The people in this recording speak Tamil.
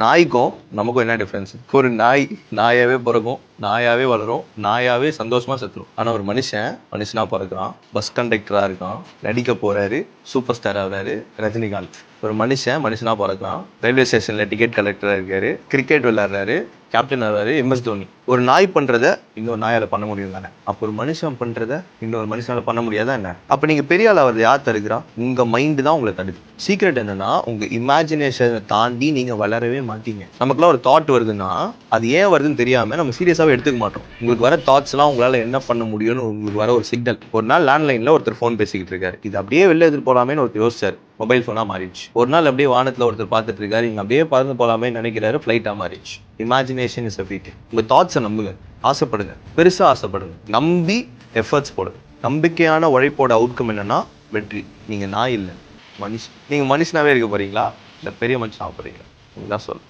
நாய்க்கும் நமக்கும் என்ன டிஃப்ரென்ஸ்? ஒரு நாய் நாயாவே பிறக்கும், நாயாவே வளரும், நாயாவே சந்தோஷமா செத்துரும். ஆனா ஒரு மனுஷனா பிறக்கிறான், பஸ் கண்டக்டரா இருக்கான், நடிக்க போறாரு, சூப்பர் ஸ்டார் ஆகுறாரு ரஜினிகாந்த். ஒரு மனுஷனா பிறக்கிறான், ரயில்வே ஸ்டேஷன்ல டிக்கெட் கலெக்டரா இருக்காரு, கிரிக்கெட் விளையாடுறாரு, கேப்டன் ஆகிறாரு MS தோனி. ஒரு நாய் பண்றத இன்னொரு நாயால பண்ண முடியும் தானே? அப்போ ஒரு மனுஷன் பண்றத இன்னொரு மனுஷனால பண்ண முடியாதா என்ன? அப்ப நீங்க பெரிய ஆள் ஆகிறது யார் தடுக்கிறா? உங்க மைண்ட் தான் உங்களை தடுக்குது. சீக்ரெட் என்னன்னா, உங்க இமேஜினேஷனை தாண்டி நீங்க வளரவே மாட்டீங்க. நமக்குலாம் ஒரு தாட் வருதுன்னா அது ஏன் வருதுன்னு தெரியாம நம்ம சீரியஸாவே எடுத்துக்க மாட்டோம். உங்களுக்கு வர தாட்ஸ் எல்லாம் உங்களால என்ன பண்ண முடியும்னு உங்களுக்கு வர ஒரு சிக்னல். ஒரு நாள் லேண்ட்லைன்ல ஒருத்தர் ஃபோன் பேசிக்கிட்டு இருக்காரு, இது அப்படியே வெளில எடுத்துட்டு போலாமேன்னு ஒருத்தர் யோசிச்சாரு, மொபைல் ஃபோனா மாறிடுச்சு. ஒரு நாள் அப்படியே வானத்துல ஒருத்தர் பார்த்துட்டு இருக்காரு, இங்க அப்படியே பறந்து போலாமே நினைக்கிறாரு, ஃபிளைட்டா மாறிடுச்சு. Imagination is everything. உங்க தாட்ஸை நம்புங்க, ஆசைப்படுங்க, பெருசா ஆசைப்படுங்க, நம்பி எஃபர்ட்ஸ் போடுங்க. நம்பிக்கையான உழைப்போட அவுட்கம் என்னன்னா வெற்றி. நீங்க நாய் இல்லை, மனுஷன். நீங்க மனுஷனாவே இருக்க போறீங்களா இல்ல பெரிய மனுஷன் ஆக போறீங்களா? இதுதான் சொல்ல.